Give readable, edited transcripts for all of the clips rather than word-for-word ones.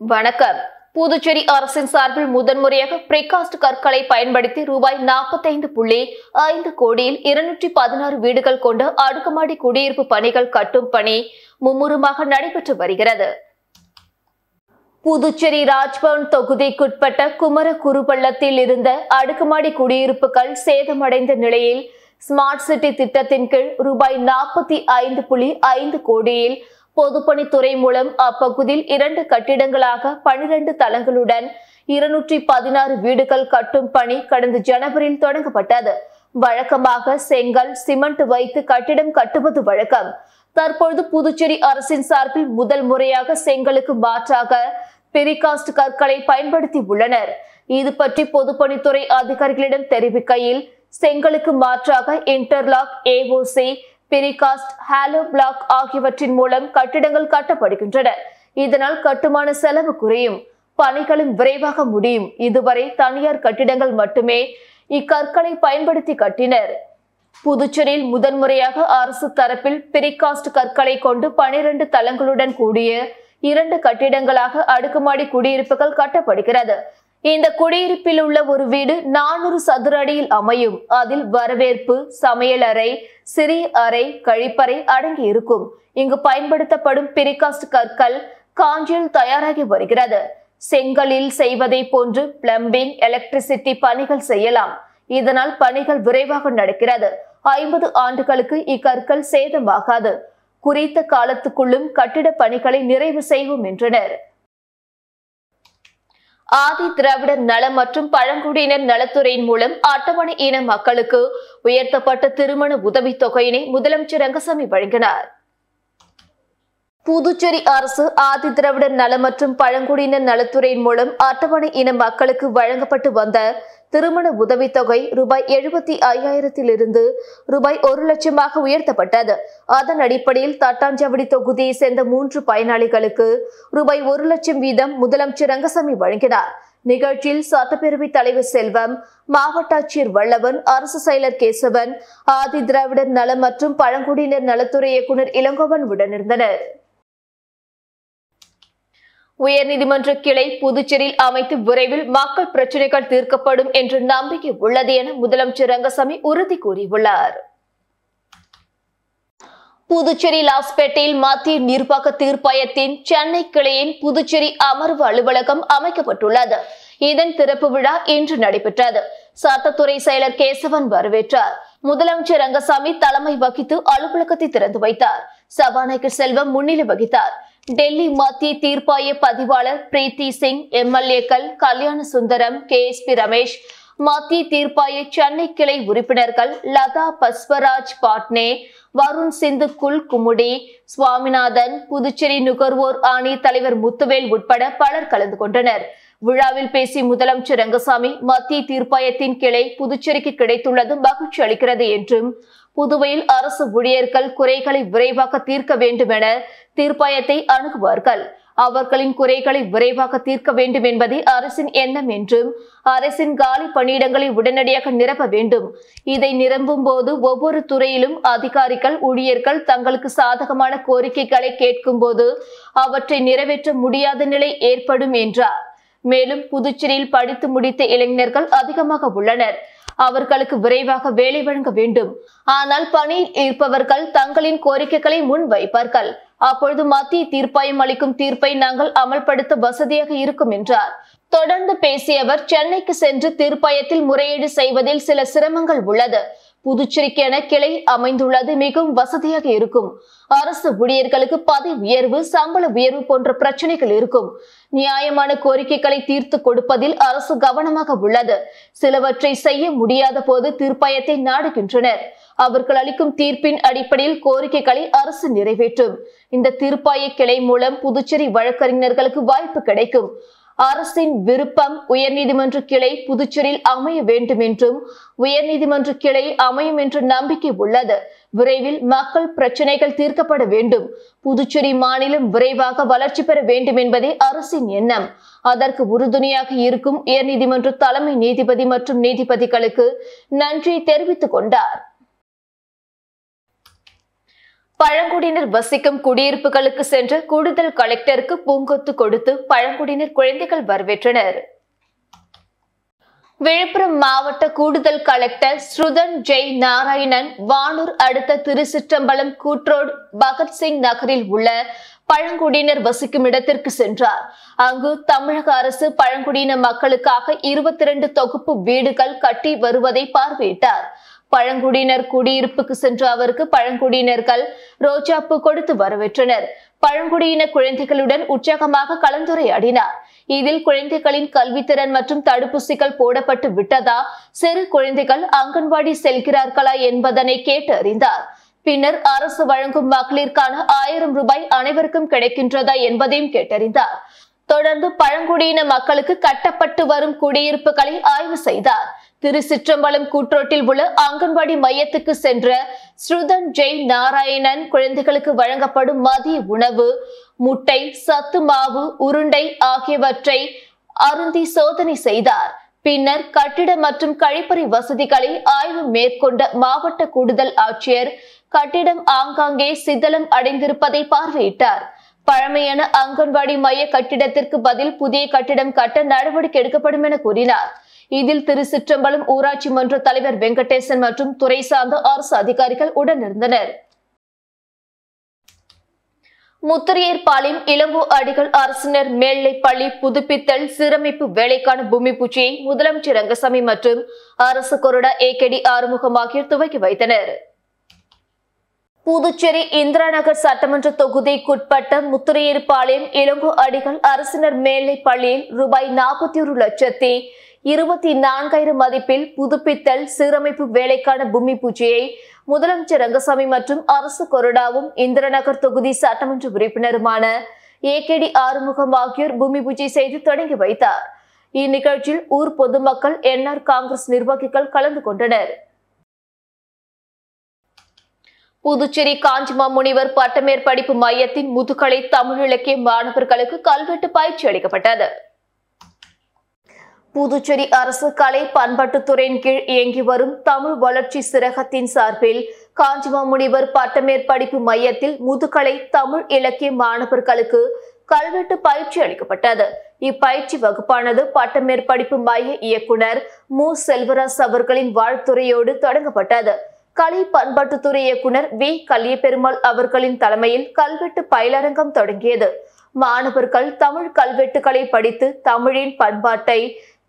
வணக்கம். புதுச்சேரி அரசின் சார்பில் முதன்முறையாக பிரிகாஸ்ட் கற்களை பயன்படுத்தி ரூபாய் 45.5 கோடியில் 216 வீடுகள் கொண்ட அடுக்குமாடி குடியிருப்பு பணிகள் கட்டும் பணி மும்முரமாக நடைபெற்று வருகிறது. புதுச்சேரி ராஜ்பவன் தொகுதிக்குட்பட்ட குமரகுருபள்ளத்தில் இருந்த அடுக்குமாடி குடியிருப்புகள் சேதமடைந்த நிலையில் ஸ்மார்ட் சிட்டி திட்டத்தின் கீழ் ரூபாய் 45.5 கோடியில் பொதுப்பணித்துறை மூலம் அப்பகுதியில் 2 கட்டிடங்களாக 12 தளங்களுடன் 216 வீடுகள் கட்டும் பணி கடந்த ஜனவரியில் தொடங்கப்பட்டது. வழக்கமாக செங்கல், சிமெண்ட் வைத்து கட்டிடம் கட்டுவது வழக்கம். தற்பொழுது புதுச்சேரி அரசின் சார்பில் முதல் முறையாக செங்கலுக்கு மாற்றாக பிரிகாஸ்ட் கற்களை பயன்படுத்தி உள்ளனர். இது பற்றி பொதுப்பணித்துறை அதிகாரிகளிடம் தெரிவிக்கையில், செங்கலுக்கு மாற்றாக interlock, AOC, precast, hollow block ஆகியவற்றின் மூலம் கட்டிடங்கள் கட்டப்படுகின்றன. இதனால் கட்டுமான செலவு குறையும், பணிகளும் விரைவாக முடியும். இதுவரை தனியார் கட்டிடங்கள் மட்டுமே இக்கற்களை பயன்படுத்தி கட்டினர். புதுச்சேரியில் முதன்முறையாக அரசு தரப்பில் பிரிகாஸ்ட் கற்களை கொண்டு 12 தளங்களுடன் கூடிய 2 கட்டிடங்களாக அடுக்குமாடி குடியிருப்புகள் கட்டப்படுகிறது. இந்த குடியிருப்பில் உள்ள ஒரு வீடு 400 சதுர அடியில் அமையும். அதில் வரவேற்பு, சமையலறை, சிறிய அறை, கழிப்பறை அடங்கி இருக்கும். இங்கு பயன்படுத்தப்படும் பிரிகாஸ்ட் கற்கள் காஞ்சியில் தயாராகி வருகிறது. செங்கலில் செய்வதை போன்று பிளம்பிங், எலக்ட்ரிசிட்டி பணிகள் செய்யலாம். இதனால் பணிகள் விரைவாக நடக்கிறது. 50 ஆண்டுகளுக்கு இக்கற்கள் சேதமாகாது. குறித்த காலத்துக்குள்ளும் கட்டிட பணிகளை நிறைவு செய்வோம் என்றனர். ஆதி திராவிடர் நல மற்றும் பழங்குடியினர் நலத்துறையின் மூலம் அட்டவணை இன மக்களுக்கு உயர்த்தப்பட்ட திருமண உதவித் தொகையினை முதலமைச்சர் ரங்கசாமி வழங்கினார். புதுச்சேரி அரசு ஆதி திராவிடர் நல மற்றும் பழங்குடியினர் நலத்துறையின் மூலம் அட்டவணை இன மக்களுக்கு வழங்கப்பட்டு வந்த திருமண உதவித்தொகை ரூபாய் 75,000 ரூபாய் 1,00,000 உயர்த்தப்பட்டது. அதன் அடிப்படையில் தட்டாஞ்சாவடி தொகுதியை சேர்ந்த 3 பயனாளிகளுக்கு ரூபாய் 1,00,000 வீதம் முதலமைச்சர் ரங்கசாமி வழங்கினார். நிகழ்ச்சியில் சட்டப்பேரவைத் தலைவர் செல்வம், மாவட்ட ஆட்சியர் வல்லவன், அரசு செயலர் கேசவன், ஆதி திராவிடர் நல மற்றும் பழங்குடியினர் நலத்துறை இயக்குநர் இளங்கோவன் உடனிருந்தனர். உயர்நீதிமன்ற கிளை புதுச்சேரியில் அமைத்து விரைவில் மக்கள் பிரச்சினைகள் தீர்க்கப்படும் என்ற நம்பிக்கை உள்ளது என முதலமைச்சர் ரங்கசாமி உறுதி கூறியுள்ளார். புதுச்சேரி லாஸ்பேட்டையில் மத்திய நிர்வாக தீர்ப்பாயத்தின் சென்னை கிளையின் புதுச்சேரி அமர்வு அலுவலகம் அமைக்கப்பட்டுள்ளது. இதன் திறப்பு விழா இன்று நடைபெற்றது. சட்டத்துறை செயலர் கேசவன் வரவேற்றார். முதலமைச்சர் ரங்கசாமி தலைமை வகித்து அலுவலகத்தை திறந்து வைத்தார். சபாநாயகர் செல்வம் முன்னிலை வகித்தார். டெல்லி மத்திய தீர்ப்பாய பதிவாளர் பிரீத்தி சிங், எம்எல்ஏக்கள் கல்யாண சுந்தரம், KSP ரமேஷ், மத்திய தீர்ப்பாய சென்னை கிளை உறுப்பினர்கள் லதா பஸ்வராஜ் பாட்னே, வருண் சிந்து குல் குமுடி, சுவாமிநாதன், புதுச்சேரி நுகர்வோர் ஆணைய தலைவர் முத்துவேல் உட்பட பலர் கலந்து கொண்டனர். விழாவில் பேசிய முதலமைச்சர் ரங்கசாமி, மத்திய தீர்ப்பாயத்தின் கிளை புதுச்சேரிக்கு கிடைத்துள்ளது மகிழ்ச்சி அளிக்கிறது என்றும், புதுவையில் அரசு ஊழியர்கள் குறைகளை விரைவாக தீர்க்க வேண்டும் என தீர்ப்பாயத்தை அணுகுவார்கள். அவர்களின் குறைகளை விரைவாக தீர்க்க வேண்டும் என்பதே அரசின் எண்ணம் என்றும், அரசின் காலி பணியிடங்களை உடனடியாக நிரப்ப வேண்டும். இதை நிரப்பும் போது ஒவ்வொரு துறையிலும் அதிகாரிகள், ஊழியர்கள் தங்களுக்கு சாதகமான கோரிக்கைகளை கேட்கும் போது அவற்றை நிறைவேற்ற முடியாத நிலை ஏற்படும் என்றார். மேலும் புதுச்சேரியில் படித்து முடித்த இளைஞர்கள் அதிகமாக உள்ளனர். அவர்களுக்கு விரைவாக வேலை வழங்க வேண்டும். ஆனால் பணியில் இருப்பவர்கள் தங்களின் கோரிக்கைகளை முன் வைப்பார்கள். அப்பொழுது மத்திய தீர்ப்பாயம் அளிக்கும் தீர்ப்பை நாங்கள் அமல்படுத்த வசதியாக இருக்கும் என்றார். தொடர்ந்து பேசிய அவர், சென்னைக்கு சென்று தீர்ப்பாயத்தில் முறையீடு செய்வதில் சில சிரமங்கள் உள்ளது. புதுச்சேரிக்கென கிளை அமைந்துள்ளது மிகவும் வசதியாக இருக்கும். அரசு ஊழியர்களுக்கு பதவி உயர்வு, சம்பள உயர்வு போன்ற பிரச்சனைகள் இருக்கும். நியாயமான கோரிக்கைகளை தீர்த்து கொடுப்பதில் அரசு கவனமாக உள்ளது. சிலவற்றை செய்ய முடியாத போது தீர்ப்பாயத்தை நாடுகின்றனர். அவர்கள் அளிக்கும் தீர்ப்பின் அடிப்படையில் கோரிக்கைகளை அரசு நிறைவேற்றும். இந்த தீர்ப்பாய கிளை மூலம் புதுச்சேரி வழக்கறிஞர்களுக்கு வாய்ப்பு கிடைக்கும். அரசின் விருப்பம் உயர்நீதிமன்ற கிளை புதுச்சேரியில் அமைய வேண்டும் என்றும், உயர்நீதிமன்ற கிளை அமையும் என்ற நம்பிக்கை உள்ளது. விரைவில் மக்கள் பிரச்சனைகள் தீர்க்கப்பட வேண்டும். புதுச்சேரி மாநிலம் விரைவாக வளர்ச்சி பெற வேண்டும் என்பதே அரசின் எண்ணம். அதற்கு உறுதுணையாக இருக்கும் உயர்நீதிமன்ற தலைமை நீதிபதி மற்றும் நீதிபதிகளுக்கு நன்றி தெரிவித்துக் கொண்டார். பழங்குடியினர் வசிக்கும் குடியிருப்புகளுக்கு சென்ற கூடுதல் கலெக்டருக்கு பூங்கொத்து கொடுத்து பழங்குடியினர் குழந்தைகள் வரவேற்றனர். விழுப்புரம் மாவட்ட கூடுதல் கலெக்டர் ஸ்ருதன் ஜெய் நாராயணன் வானூர் அடுத்த திருச்சிற்றம்பலம் கூட்ரோடு பகத்சிங் நகரில் உள்ள பழங்குடியினர் வசிக்கும் இடத்திற்கு சென்றார். அங்கு தமிழக அரசு பழங்குடியின மக்களுக்காக 22 தொகுப்பு வீடுகள் கட்டி வருவதை பார்வையிட்டார். பழங்குடியினர் குடியிருப்புக்கு சென்ற அவருக்கு பழங்குடியினர்கள் ரோஜாப்பூ கொடுத்து வரவேற்றனர். பழங்குடியின குழந்தைகளுடன் உற்சாகமாக கலந்துரையாடினார். இதில் குழந்தைகளின் கல்வித்திறன் மற்றும் தடுப்பூசிகள் போடப்பட்டு விட்டதா, சிறு குழந்தைகள் அங்கன்வாடி செல்கிறார்களா என்பதனை கேட்டு அறிந்தார். பின்னர் அரசு வழங்கும் மகளிருக்கான 1000 ரூபாய் அனைவருக்கும் கிடைக்கின்றதா என்பதையும் கேட்டறிந்தார். தொடர்ந்து பழங்குடியின மக்களுக்கு கட்டப்பட்டு வரும் குடியிருப்புகளை ஆய்வு செய்தார். திருச்சிற்றம்பலம் கூட்ரோட்டில் உள்ள அங்கன்வாடி மையத்துக்கு சென்ற ஸ்ருதன் ஜெய் நாராயணன் குழந்தைகளுக்கு வழங்கப்படும் மதிய உணவு, முட்டை, சத்து மாவு, உருண்டை ஆகியவற்றை அருந்தி சோதனை செய்தார். பின்னர் கட்டிட மற்றும் கழிப்பறை வசதிகளை ஆய்வு மேற்கொண்ட மாவட்ட கூடுதல் ஆட்சியர் கட்டிடம் ஆங்காங்கே சிதலம் அடைந்திருப்பதை பார்வையிட்டார். பழமையான அங்கன்வாடி மைய கட்டிடத்திற்கு பதில் புதிய கட்டிடம் கட்ட நடவடிக்கை எடுக்கப்படும் என கூறினார். இதில் திருச்சிற்றம்பலம் ஊராட்சி மன்ற தலைவர் வெங்கடேசன் மற்றும் துறை சார்ந்த அரசு அதிகாரிகள் உடனிருந்தனர். முத்திரையர்பாளையம் இளங்கோ அடிகள் அரசினர் மேல்நிலைப் பள்ளி புதுப்பித்தல் சீரமைப்பு வேலைக்கான பூமி பூஜையை முதலமைச்சர் ரங்கசாமி மற்றும் அரசு கொறடா ஏகேடி ஆறுமுகம் ஆகியோர் துவக்கி வைத்தனர். புதுச்சேரி இந்திரா நகர் சட்டமன்ற தொகுதிக்குட்பட்ட முத்திரையர்பாளையம் இளங்கோ அடிகள் அரசினர் மேல்நிலைப் பள்ளியில் ரூபாய் 41,24,000 மதிப்பில் புதுப்பித்தல் சீரமைப்பு வேலைக்கான பூமி பூஜையை முதலமைச்சர் ரங்கசாமி மற்றும் அரசு கொறடாவும் இந்திரா நகர் தொகுதி சட்டமன்ற உறுப்பினருமான ஏகேடி ஆறுமுகம் ஆகியோர் பூமி பூஜை செய்து தொடங்கி வைத்தார். இந்நிகழ்ச்சியில் ஊர் பொதுமக்கள், என்ஆர் காங்கிரஸ் நிர்வாகிகள் கலந்து கொண்டனர். புதுச்சேரி காஞ்சி மாமுனிவர் பட்டமேற்படிப்பு மையத்தின் முதுகலை தமிழ் இலக்கிய மாணவர்களுக்கு கல்வெட்டு பயிற்சி அளிக்கப்பட்டது. புதுச்சேரி அரசு கலை பண்பாட்டுத்துறையின் கீழ் இயங்கி வரும் தமிழ் வளர்ச்சி சிறகத்தின் சார்பில் காஞ்சி மாமுனிவர் பட்டமேற்படிப்பு மையத்தில் முதுகலை தமிழ் இலக்கிய மாணவர்களுக்கு கல்வெட்டு பயிற்சி அளிக்கப்பட்டது. இப்பயிற்சி வகுப்பானது பட்டமேற்படிப்பு மைய இயக்குனர் மு. செல்வராஜ் அவர்களின் வாழ்த்துரையோடு தொடங்கப்பட்டது. கலை பண்பாட்டுத்துறை இயக்குனர் வி. கலியபெருமாள் அவர்களின் தலைமையில் கல்வெட்டு பயிலரங்கம் தொடங்கியது. மாணவர்கள் தமிழ் கல்வெட்டுகளை படித்து தமிழின் பண்பாட்டை,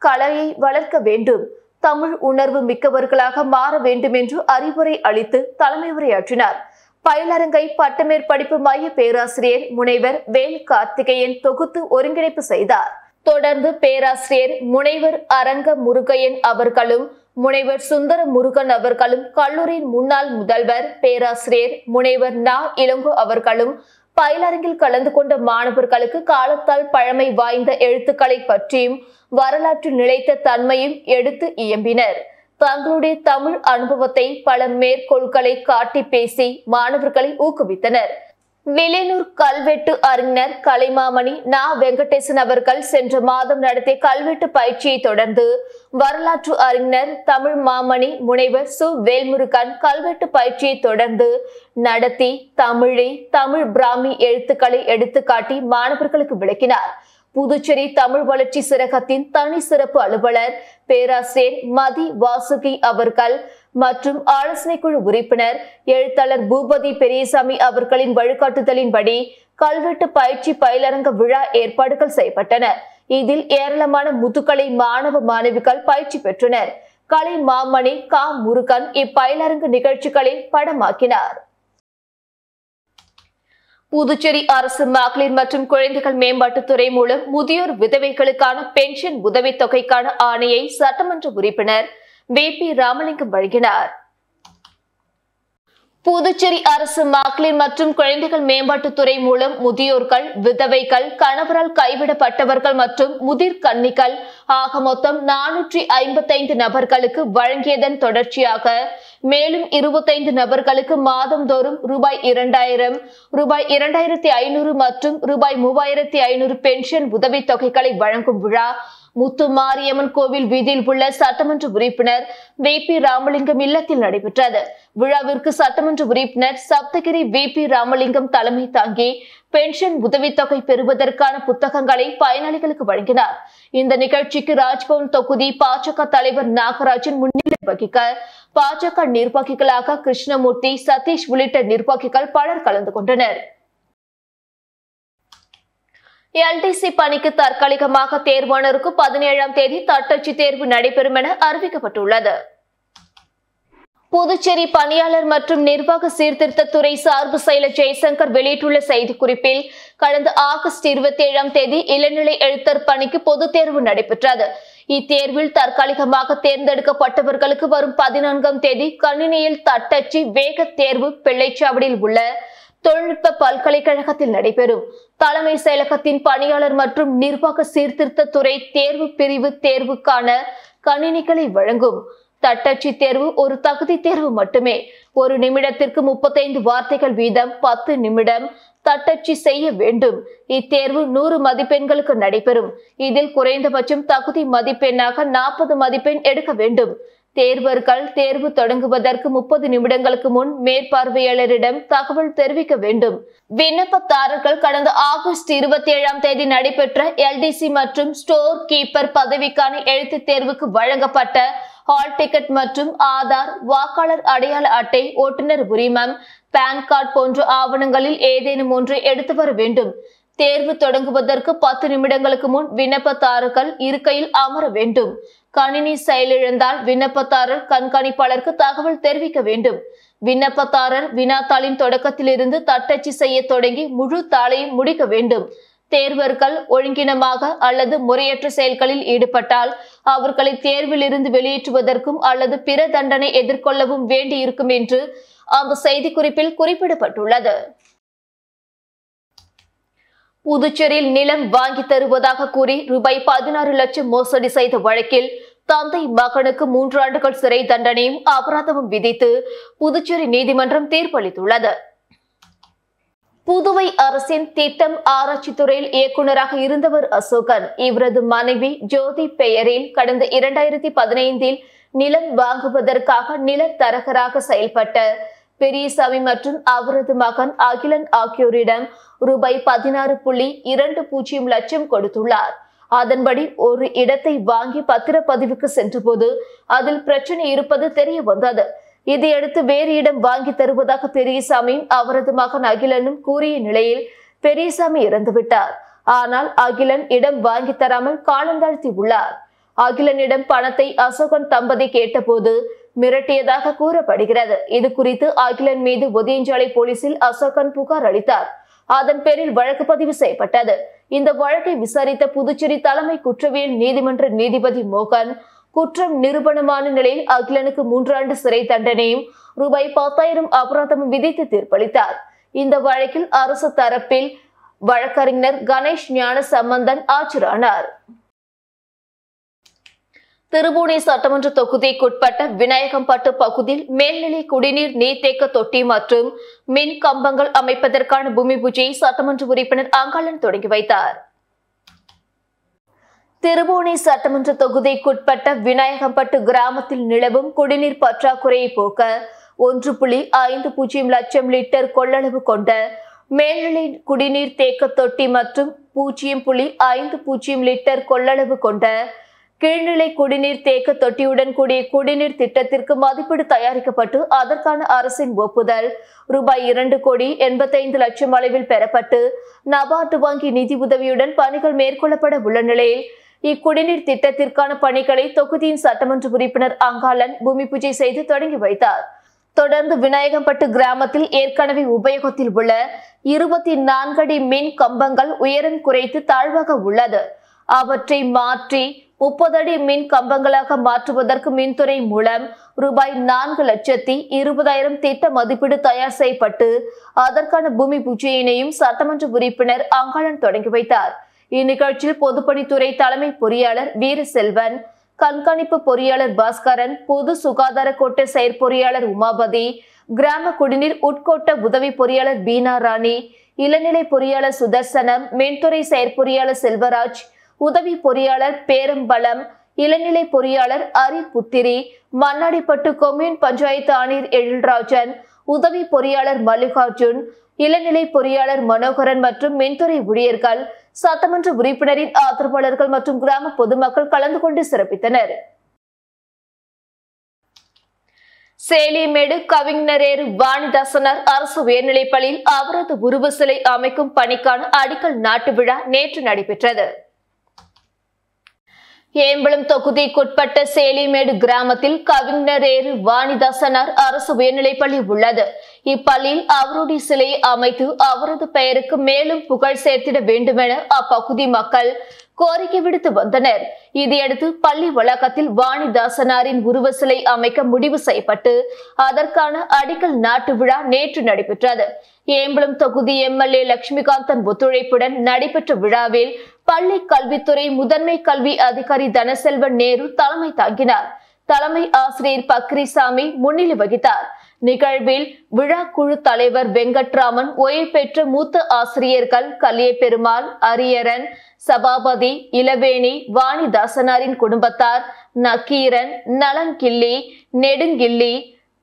கலையை வளர்க்க வேண்டும், தமிழ் உணர்வு மிக்கவர்களாக மாற வேண்டும் என்று அறிவுரை அளித்து தலைமை உரையாற்றினார். பயிலரங்கை பட்டமேற்படிப்பு மைய பேராசிரியர் முனைவர் வேல் கார்த்திகேயன் தொகுத்து ஒருங்கிணைப்பு செய்தார். தொடர்ந்து பேராசிரியர் முனைவர் அரங்க முருகையன் அவர்களும் முனைவர் சுந்தர முருகன் அவர்களும் கல்லூரியின் முன்னாள் முதல்வர் பேராசிரியர் முனைவர் நா. இளங்கோ அவர்களும் பயிலரங்கில் கலந்து கொண்ட மாணவர்களுக்கு காலத்தால் பழமை வாய்ந்த எழுத்துக்களை பற்றியும் வரலாற்று நிலைத்த தன்மையும் எடுத்து இயம்பினர். தங்களுடைய தமிழ் அனுபவத்தை பல மேற்கோள்களை காட்டி பேசி மாணவர்களை ஊக்குவித்தனர். வில்லியனூர் கல்வெட்டு அறிஞர் கலைமாமணி நா. வெங்கடேசன் அவர்கள் சென்ற மாதம் நடத்திய கல்வெட்டு பயிற்சியை தொடர்ந்து வரலாற்று அறிஞர் தமிழ் மாமணி முனைவர் சு. வேல்முருகன் கல்வெட்டு பயிற்சியை தொடர்ந்து நடத்தி தமிழ் பிராமி எழுத்துக்களை எடுத்துக்காட்டி மாணவர்களுக்கு விளக்கினார். புதுச்சேரி தமிழ் வளர்ச்சி சிறகத்தின் தனி சிறப்பு அலுவலர் பேராசிரியர் மதி வாசுகி அவர்கள் மற்றும் ஆலோசனை குழு உறுப்பினர் எழுத்தாளர் பூபதி பெரியசாமி அவர்களின் வழிகாட்டுதலின்படி கல்வெட்டு பயிற்சி பயிலரங்க விழா ஏற்பாடுகள் செய்யப்பட்டன. இதில் ஏராளமான முதுகலை மாணவ மாணவிகள் பயிற்சி பெற்றனர். கலை மாமணி கா. முருகன் இப்பயிலரங்கு நிகழ்ச்சிகளை படமாக்கினார். புதுச்சேரி அரசு மகளிர் மற்றும் குழந்தைகள் மேம்பாட்டுத்துறை மூலம் முதியோர் விதவைகளுக்கான பென்ஷன் உதவித்தொகைக்கான ஆணையை சட்டமன்ற உறுப்பினர் வி. பி. ராமலிங்கம் வழங்கினார். புதுச்சேரி அரசு மகளிர் மற்றும் குழந்தைகள் மேம்பாட்டுத்துறை மூலம் முதியோர்கள், விதவைகள், கணவரால் கைவிடப்பட்டவர்கள் மற்றும் முதிர் கன்னிகள் ஆக மொத்தம் 455 நபர்களுக்கு வழங்கியதன் தொடர்ச்சியாக மேலும் 25 நபர்களுக்கு மாதந்தோறும் ரூபாய் 2000, ரூபாய் 2500 மற்றும் ரூபாய் 3500 பென்ஷன் உதவித்தொகைகளை வழங்கும் விழா முத்துமாரியம்மன் கோவில் வீதியில் உள்ள சட்டமன்ற உறுப்பினர் VP ராமலிங்கம் இல்லத்தில் நடைபெற்றது. விழாவிற்கு சட்டமன்ற உறுப்பினர் சப்தகிரி VP ராமலிங்கம் தலைமை தாங்கி பென்ஷன் உதவித்தொகை பெறுவதற்கான புத்தகங்களை பயனாளிகளுக்கு வழங்கினார். இந்த நிகழ்ச்சிக்கு ராஜ்பவன் தொகுதி பாஜக தலைவர் நாகராஜன் முன்னிலை வகிக்க பாஜக நிர்வாகிகளாக கிருஷ்ணமூர்த்தி, சதீஷ் உள்ளிட்ட நிர்வாகிகள் பலர் கலந்து கொண்டனர். LDC பணிக்கு தற்காலிகமாக தேர்வானருக்கு 17ஆம் தேதி தட்டச்சு தேர்வு நடைபெறும் என அறிவிக்கப்பட்டுள்ளது. புதுச்சேரி பணியாளர் மற்றும் நிர்வாக சீர்திருத்தத்துறை சார்பு செயலர் ஜெய்சங்கர் வெளியிட்டுள்ள செய்திக்குறிப்பில், கடந்த ஆகஸ்ட் 27ஆம் தேதி இளநிலை எழுத்தர் பணிக்கு பொதுத் தேர்வு நடைபெற்றது. இத்தேர்வில் தற்காலிகமாக தேர்ந்தெடுக்கப்பட்டவர்களுக்கு வரும் 14ஆம் தேதி கணினியில் தட்டச்சு வேக தேர்வு பிள்ளைச்சாவடியில் உள்ள தொழில்நுட்ப பல்கலைக்கழகத்தில் நடைபெறும். தலைமை செயலகத்தின் பணியாளர் மற்றும் நிர்வாக சீர்திருத்தத்துறை தேர்வு பிரிவு தேர்வுக்கான கணினிகளை வழங்கும். தட்டச்சு தேர்வு ஒரு தகுதி தேர்வு மட்டுமே. ஒரு நிமிடத்திற்கு 35 வார்த்தைகள் வீதம் 10 நிமிடம் தட்டச்சு செய்ய வேண்டும். இத்தேர்வு 100 மதிப்பெண்களுக்கு நடைபெறும். இதில் குறைந்தபட்சம் தகுதி மதிப்பெண்ணாக 40 மதிப்பெண் எடுக்க வேண்டும். தேர்வர்கள் தேர்வு தொடங்குவதற்கு 30 நிமிடங்களுக்கு முன் மேற்பார்வையாளரிடம் தகவல் தெரிவிக்க வேண்டும். விண்ணப்பதாரர்கள் கடந்த ஆகஸ்ட் 27ஆம் தேதி நடைபெற்ற LDC மற்றும் ஸ்டோர் கீப்பர் பதவிக்கான எழுத்து தேர்வுக்கு வழங்கப்பட்ட ஹால் டிக்கெட் மற்றும் ஆதார், வாக்காளர் அடையாள அட்டை, ஓட்டுநர் உரிமம், பான் கார்டு போன்ற ஆவணங்களில் ஏதேனும் ஒன்றை எடுத்து வர வேண்டும். தேர்வு தொடங்குவதற்கு 10 நிமிடங்களுக்கு முன் விண்ணப்பதாரர்கள் இருக்கையில் அமர வேண்டும். கணினி செயலிழந்தால் விண்ணப்பதாரர் கண்காணிப்பாளருக்கு தகவல் தெரிவிக்க வேண்டும். விண்ணப்பதாரர் வினாத்தாளின் தொடக்கத்திலிருந்து தட்டச்சு செய்ய தொடங்கி முழு தாளையும் முடிக்க வேண்டும். தேர்வர்கள் ஒழுங்கினமாக அல்லது முறையற்ற செயல்களில் ஈடுபட்டால் அவர்களை தேர்வில் இருந்து வெளியேற்றுவதற்கும் அல்லது பிற தண்டனை எதிர்கொள்ளவும் வேண்டியிருக்கும் என்று அந்த செய்திக்குறிப்பில் குறிப்பிடப்பட்டுள்ளது. புதுச்சேரியில் நிலம் வாங்கி தருவதாக கூறி ரூபாய் 16 லட்சம் மோசடி செய்த வழக்கில் தந்தை மகனுக்கு 3 ஆண்டுகள் சிறை தண்டனையும் அபராதமும் விதித்து புதுச்சேரி நீதிமன்றம் தீர்ப்பளித்துள்ளது. புதுவை அரசின் திட்டம் ஆராய்ச்சித்துறையில் இயக்குநராக இருந்தவர் அசோகன். இவரது மனைவி ஜோதி பெயரில் கடந்த 2015இல் நிலம் வாங்குவதற்காக நில தரகராக செயல்பட்ட பெரியசாமி மற்றும் அவரது மகன் அகிலன் ஆகியோரிடம் ரூபாய் 16.20 லட்சம் கொடுத்துள்ளார். அதன்படி ஒரு இடத்தை வாங்கி பத்திரப்பதிவுக்கு சென்றபோது அதில் பிரச்சனை இருப்பது தெரிய வந்தது. இதையடுத்து வேறு இடம் வாங்கி தருவதாக பெரியசாமியும் அவரது மகன் அகிலனும் கூறிய நிலையில் பெரியசாமி இறந்துவிட்டார். ஆனால் அகிலன் இடம் வாங்கி தராமல் காலந்தாழ்த்தி உள்ளார். அகிலனிடம் பணத்தை அசோகன் தம்பதி கேட்டபோது மிரட்டியதாக கூறப்படுகிறது. இது குறித்து அகிலன் மீது ஒதியஞ்சாலை போலீசில் அசோகன் புகார் அளித்தார். அதன் பேரில் வழக்கு பதிவு செய்யப்பட்டது. இந்த வழக்கை விசாரித்த புதுச்சேரி தலைமை குற்றவியல் நீதிமன்ற நீதிபதி மோகன் குற்றம் நிரூபணமான நிலையில் அகிலனுக்கு 3 ஆண்டு சிறை தண்டனையும் ரூபாய் 10,000 அபராதமும் விதித்து தீர்ப்பளித்தார். இந்த வழக்கில் அரசு தரப்பில் வழக்கறிஞர் கணேஷ் ஞான சம்பந்தன் ஆஜரானார். திருபுவனை சட்டமன்ற தொகுதிக்குட்பட்ட விநாயகம்பட்டு பகுதியில் மேல்நிலை குடிநீர் நீர்த்தேக்க தொட்டி மற்றும் மின் கம்பங்கள் அமைப்பதற்கான பூமி பூஜையை சட்டமன்ற உறுப்பினர் அங்காளன் தொடங்கி வைத்தார். திருபுவனை சட்டமன்ற தொகுதிக்குட்பட்ட விநாயகம்பட்டு கிராமத்தில் நிலவும் குடிநீர் பற்றாக்குறையை போக்க 1.50 லட்சம் லிட்டர் கொள்ளளவு கொண்ட மேல்நிலை குடிநீர் தேக்க தொட்டி மற்றும் 0.50 லிட்டர் கொள்ளளவு கொண்ட கீழ்நிலை குடிநீர் தேக்க தொட்டியுடன் கூடிய குடிநீர் திட்டத்திற்கு மதிப்பீடு தயாரிக்கப்பட்டு அதற்கான அரசின் ஒப்புதல் ரூபாய் 2.85 லட்சம் அளவில் பெறப்பட்டு நபார்டு வங்கி நிதி உதவியுடன் பணிகள் மேற்கொள்ளப்பட உள்ள நிலையில் இக்குடிநீர் திட்டத்திற்கான பணிகளை தொகுதியின் சட்டமன்ற உறுப்பினர் அங்காளன் பூமி பூஜை செய்து தொடங்கி வைத்தார். தொடர்ந்து விநாயகம்பட்டு கிராமத்தில் ஏற்கனவே உபயோகத்தில் உள்ள 24 அடி மின் கம்பங்கள் உயரம் குறைத்து தாழ்வாக உள்ளது. அவற்றை மாற்றி 30 அடி மின் கம்பங்களாக மாற்றுவதற்கு மின்துறை மூலம் ரூபாய் 4,20,000 திட்ட மதிப்பீடு தயார் செய்யப்பட்டு அதற்கான பூமி பூஜையினையும் சட்டமன்ற உறுப்பினர் அங்காளன் தொடங்கி வைத்தார். இந்நிகழ்ச்சியில் பொதுப்பணித்துறை தலைமை பொறியாளர் வீரசெல்வன், கண்காணிப்பு பொறியாளர் பாஸ்கரன், பொது சுகாதார கோட்ட செயற்பொறியாளர் உமாபதி, கிராம குடிநீர் உட்கோட்ட உதவி பொறியாளர் பீனா ராணி, இளநிலை பொறியாளர் சுதர்சனம், மின்துறை செயற்பொறியாளர் செல்வராஜ், உதவி பொறியாளர் பேரம்பலம், இளநிலை பொறியாளர் அரிபுத்திரி, மண்ணாடிப்பட்டு கொம்யூன் பஞ்சாயத்து ஆணையர் எழில்ராஜன், உதவி பொறியாளர் மல்லிகார்ஜுன், இளநிலை பொறியாளர் மனோகரன் மற்றும் மின்துறை ஊழியர்கள், சட்டமன்ற உறுப்பினரின் ஆதரவாளர்கள் மற்றும் கிராம பொதுமக்கள் கலந்து கொண்டு சிறப்பித்தனர். சேலிமேடு கவிஞரேறு வாணிதாசனார் அரசு உயர்நிலைப்பள்ளியில் அவரது உருவ சிலை அமைக்கும் பணிக்கான அடிக்கல் நாட்டு விழா நேற்று நடைபெற்றது. ஏம்பலம் தொகுதிக்குட்பட்ட சேலிமேடு கிராமத்தில் கவிஞரேறு வாணிதாசனார் அரசு உயர்நிலைப்பள்ளி உள்ளது. இப்பள்ளியில் அவருடைய சிலையை அமைத்து அவரது பெயருக்கு மேலும் புகழ் சேர்த்திட வேண்டுமென அப்பகுதி மக்கள் கோரிக்கை விடுத்து வந்தனர். இதையடுத்து பள்ளி வளாகத்தில் வாணிதாசனாரின் உருவ சிலை அமைக்க முடிவு செய்யப்பட்டு அதற்கான அடிக்கல் நாட்டு விழா நேற்று நடைபெற்றது. ஏம்பலம் தொகுதி எம்எல்ஏ லட்சுமிகாந்தன் ஒத்துழைப்புடன் நடைபெற்ற விழாவில் பள்ளி கல்வித்துறை முதன்மை கல்வி அதிகாரி தனசெல்வன் நேரு தலைமை தாங்கினார். தலைமை ஆசிரியர் பக்ரிசாமி முன்னிலை வகித்தார். நிகழ்வில் விழா குழு தலைவர் வெங்கட்ராமன், ஓய்வு பெற்ற மூத்த ஆசிரியர்கள் கலியபெருமாள், அரியரன், சபாபதி, இளவேணி, வாணிதாசனாரின் குடும்பத்தார், நக்கீரன், நலங்கிள்ளி, நெடுங்கிள்ளி,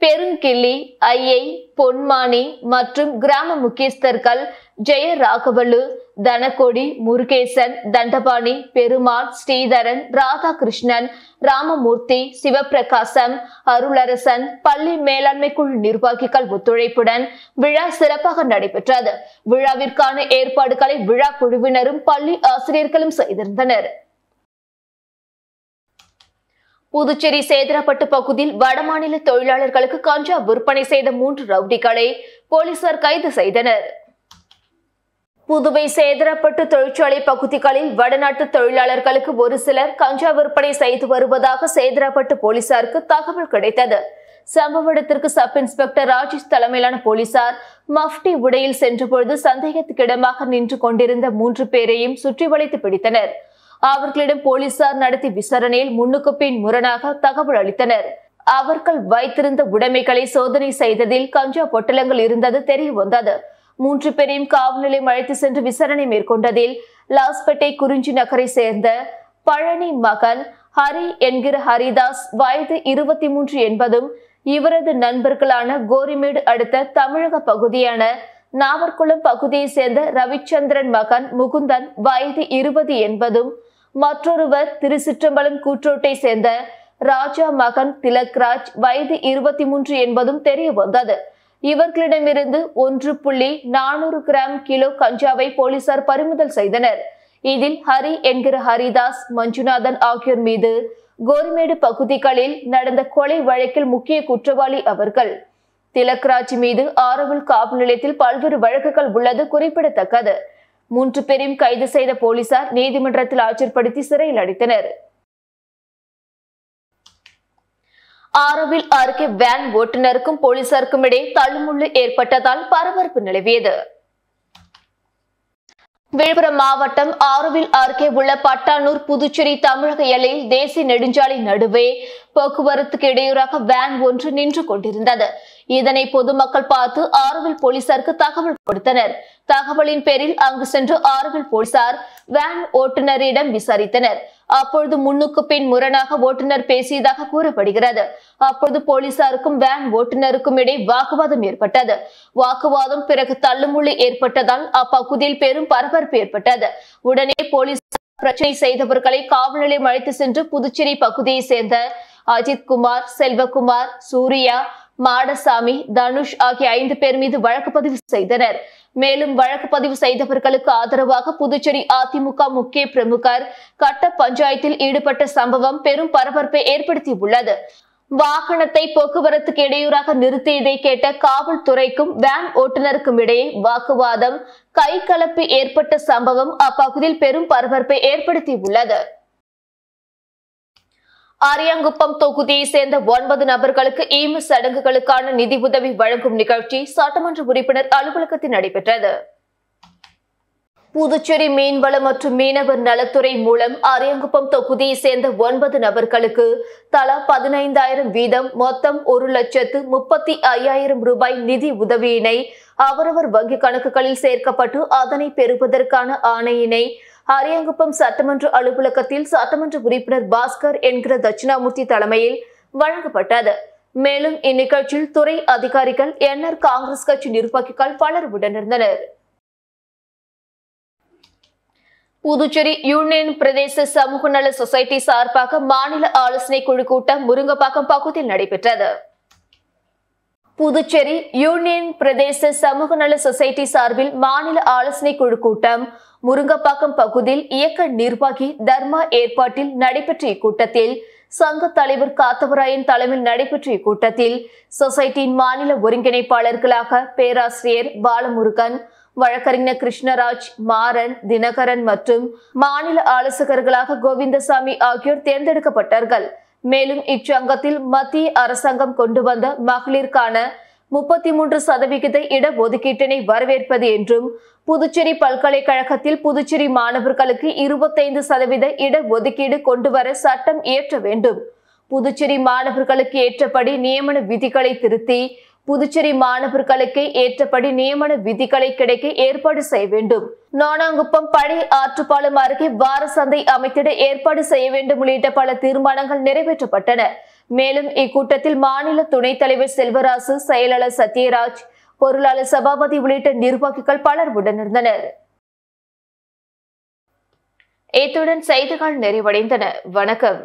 பெருங்கிள்ளி, ஐயை, பொன்மானி மற்றும் கிராம முக்கியஸ்தர்கள் ஜெயராகவலு, தனகோடி, முருகேசன், தண்டபாணி, பெருமாள், ஸ்ரீதரன், ராதாகிருஷ்ணன், ராமமூர்த்தி, சிவபிரகாசம், அருளரசன், பள்ளி மேலாண்மை குழு நிர்வாகிகள் ஒத்துழைப்புடன் விழா சிறப்பாக நடைபெற்றது. விழாவிற்கான ஏற்பாடுகளை விழா குழுவினரும் பள்ளி ஆசிரியர்களும் செய்திருந்தனர். புதுச்சேரி சேதராப்பட்டு பகுதியில் வடமாநில தொழிலாளர்களுக்கு கஞ்சா விற்பனை செய்த 3 ரவுடிகளை போலீசார் கைது செய்தனர். புதுவை சேதராப்பட்டு தொழிற்சாலை பகுதிகளில் வடநாட்டு தொழிலாளர்களுக்கு ஒரு சிலர் கஞ்சா விற்பனை செய்து வருவதாக சேதராப்பட்டு போலீசாருக்கு தகவல் கிடைத்தது. சம்பவ இடத்திற்கு சப் இன்ஸ்பெக்டர் ராஜேஷ் தலைமையிலான போலீசார் மஃப்டி உடையில் சென்றபொழுது சந்தேகத்துக்கிடமாக நின்று கொண்டிருந்த 3 பேரையும் சுற்றி வளைத்து பிடித்தனர். அவர்களிடம் போலீசார் நடத்திய விசாரணையில் முன்னுக்கு பின் முரணாக தகவல் அளித்தனர். அவர்கள் வைத்திருந்த உடைமைகளை சோதனை செய்ததில் கஞ்சா பொட்டலங்கள் இருந்தது தெரிய வந்தது. 3 பேரையும் காவல் நிலையம் அழைத்து சென்று விசாரணை மேற்கொண்டதில் லாஸ்பேட்டை குறிஞ்சி நகரை சேர்ந்த பழனி மகன் ஹரி என்கிற ஹரிதாஸ் வயது 23 என்பதும், இவரது நண்பர்களான கோரிமேடு அடுத்த தமிழக பகுதியான நாவற்குளம் பகுதியை சேர்ந்த ரவிச்சந்திரன் மகன் முகுந்தன் வயது 20 என்பதும், மற்றொருவர் திருச்சிற்றம்பலம் கூற்றோட்டை சேர்ந்த ராஜா மகன் திலக்ராஜ் வயது 23 என்பதும் தெரிய வந்தது. இவர்களிடமிருந்து 1.400 கிராம் கிலோ கஞ்சாவை போலீசார் பறிமுதல் செய்தனர். இதில் ஹரி என்கிற ஹரிதாஸ், மஞ்சுநாதன் ஆகியோர் மீது கோரிமேடு பகுதிகளில் நடந்த கொலை வழக்கில் முக்கிய குற்றவாளி அவர்கள். திலக்ராஜ் மீது ஆரோவில் காவல் நிலையத்தில் பல்வேறு வழக்குகள் உள்ளது குறிப்பிடத்தக்கது. 3 பேரையும் கைது செய்த போலீசார் நீதிமன்றத்தில் ஆஜர்படுத்தி சிறையில் அடைத்தனர். ஆரோவில் அருகே வேன் ஓட்டுநருக்கும் போலீசாருக்கும் இடையே தள்ளுமுள்ளு ஏற்பட்டதால் பரபரப்பு நிலவியது. விழுப்புரம் மாவட்டம் ஆரோவில் அருகே உள்ள பட்டானூர் புதுச்சேரி தமிழக எல்லையில் தேசிய நெடுஞ்சாலை நடுவே போக்குவரத்துக்கு இடையூறாக வேன் ஒன்று நின்று கொண்டிருந்தது. இதனை பொதுமக்கள் பார்த்து ஆரோவில் போலீசாருக்கு தகவல் கொடுத்தனர். தகவலின் பேரில் அங்கு சென்று ஆரோவில் போலீசார் வேன் ஓட்டுநரிடம் விசாரித்தனர். அப்பொழுது முன்னுக்கு பின் முரணாக ஓட்டுநர் பேசியதாக கூறப்படுகிறது. அப்பொழுது போலீசாருக்கும் வேன் ஓட்டுநருக்கும் இடையே வாக்குவாதம் ஏற்பட்டது. வாக்குவாதம் பிறகு தள்ளுமுள்ளு ஏற்பட்டதால் அப்பகுதியில் பெரும் பரபரப்பு ஏற்பட்டது. உடனே போலீஸ் பிரச்சனை செய்தவர்களை காவல் நிலையம் அழைத்து சென்று புதுச்சேரி பகுதியை சேர்ந்த அஜித்குமார், செல்வகுமார், சூர்யா, மாடசாமி, தனுஷ் ஆகிய 5 பேர் மீது வழக்கு பதிவு செய்தனர். மேலும் வழக்கு பதிவு செய்தவர்களுக்கு ஆதரவாக புதுச்சேரி அதிமுக முக்கிய பிரமுகர் கட்ட பஞ்சாயத்தில் ஈடுபட்ட சம்பவம் பெரும் பரபரப்பை ஏற்படுத்தியுள்ளது. வாகனத்தை போக்குவரத்துக்கு இடையூறாக நிறுத்தியதை கேட்ட காவல்துறைக்கும் வேன் ஓட்டுநருக்கும் இடையே வாக்குவாதம், கைகலப்பு ஏற்பட்ட சம்பவம் அப்பகுதியில் பெரும் பரபரப்பை ஏற்படுத்தியுள்ளது. அரியாங்குப்பம் தொகுதியை சேர்ந்த 9 நபர்களுக்கு ஈம சடங்குகளுக்கான நிதி உதவி வழங்கும் நிகழ்ச்சி சட்டமன்ற உறுப்பினர் அலுவலகத்தில் நடைபெற்றது. புதுச்சேரி மீன்வளம் மற்றும் மீனவர் நலத்துறை மூலம் அரியாங்குப்பம் தொகுதியை சேர்ந்த 9 நபர்களுக்கு தலா 15,000 வீதம் மொத்தம் 1,35,000 ரூபாய் நிதி உதவியினை அவரவர் வங்கி கணக்குகளில் சேர்க்கப்பட்டு அதனை பெறுவதற்கான ஆணையினை அரியாங்குப்பம் சட்டமன்ற அலுவலகத்தில் சட்டமன்ற உறுப்பினர் பாஸ்கர் என்கிற தட்சிணாமூர்த்தி தலைமையில் வழங்கப்பட்டது. மேலும் இந்நிகழ்ச்சியில் துறை அதிகாரிகள், என்ஆர் காங்கிரஸ் கட்சி நிர்வாகிகள் பலர் உடனிருந்தனர். புதுச்சேரி யூனியன் பிரதேச சமூக நல சொசைட்டி சார்பாக மாநில ஆலோசனை குழு கூட்டம் முருங்கப்பாக்கம் பகுதியில் நடைபெற்றது. புதுச்சேரி யூனியன் பிரதேச சமூக நல சொசைட்டி சார்பில் மாநில ஆலோசனை குழு கூட்டம் முருங்கப்பாக்கம் பகுதியில் இயக்க நிர்வாகி தர்மா ஏற்பாட்டில் நடைபெற்ற இக்கூட்டத்தில் சங்க தலைவர் காத்தவராயன் தலைமையில் நடைபெற்ற இக்கூட்டத்தில் சொசைட்டியின் மாநில ஒருங்கிணைப்பாளர்களாக பேராசிரியர் பாலமுருகன், வழக்கறிஞர் கிருஷ்ணராஜ், மாறன், தினகரன் மற்றும் மாநில ஆலோசகர்களாக கோவிந்தசாமி ஆகியோர் தேர்ந்தெடுக்கப்பட்டார்கள். மேலும் இச்சங்கத்தில் மத்திய அரசாங்கம் கொண்டு வந்த மகளிருக்கான 33% இடஒதுக்கீட்டினை வரவேற்பது என்றும், புதுச்சேரி பல்கலைக்கழகத்தில் புதுச்சேரி மாணவர்களுக்கு 25% இடஒதுக்கீடு கொண்டுவர சட்டம் இயற்ற வேண்டும். புதுச்சேரி மாணவர்களுக்கு ஏற்றபடி நியமன விதிகளை திருத்தி புதுச்சேரி மாணவர்களுக்கு ஏற்றபடி நியமன விதிகளை கிடைக்க ஏற்பாடு செய்ய வேண்டும். நோனாங்குப்பம் பழைய ஆற்றுப்பாலம் அருகே வார சந்தை அமைத்திட ஏற்பாடு செய்ய வேண்டும் உள்ளிட்ட பல தீர்மானங்கள் நிறைவேற்றப்பட்டன. மேலும் இக்கூட்டத்தில் மாநில துணைத் தலைவர் செல்வராசு, செயலாளர் சத்யராஜ், பொருளாளர் சபாபதி உள்ளிட்ட நிர்வாகிகள் பலர் உடனிருந்தனர். இத்துடன் செய்திகள் நிறைவடைந்தன. வணக்கம்.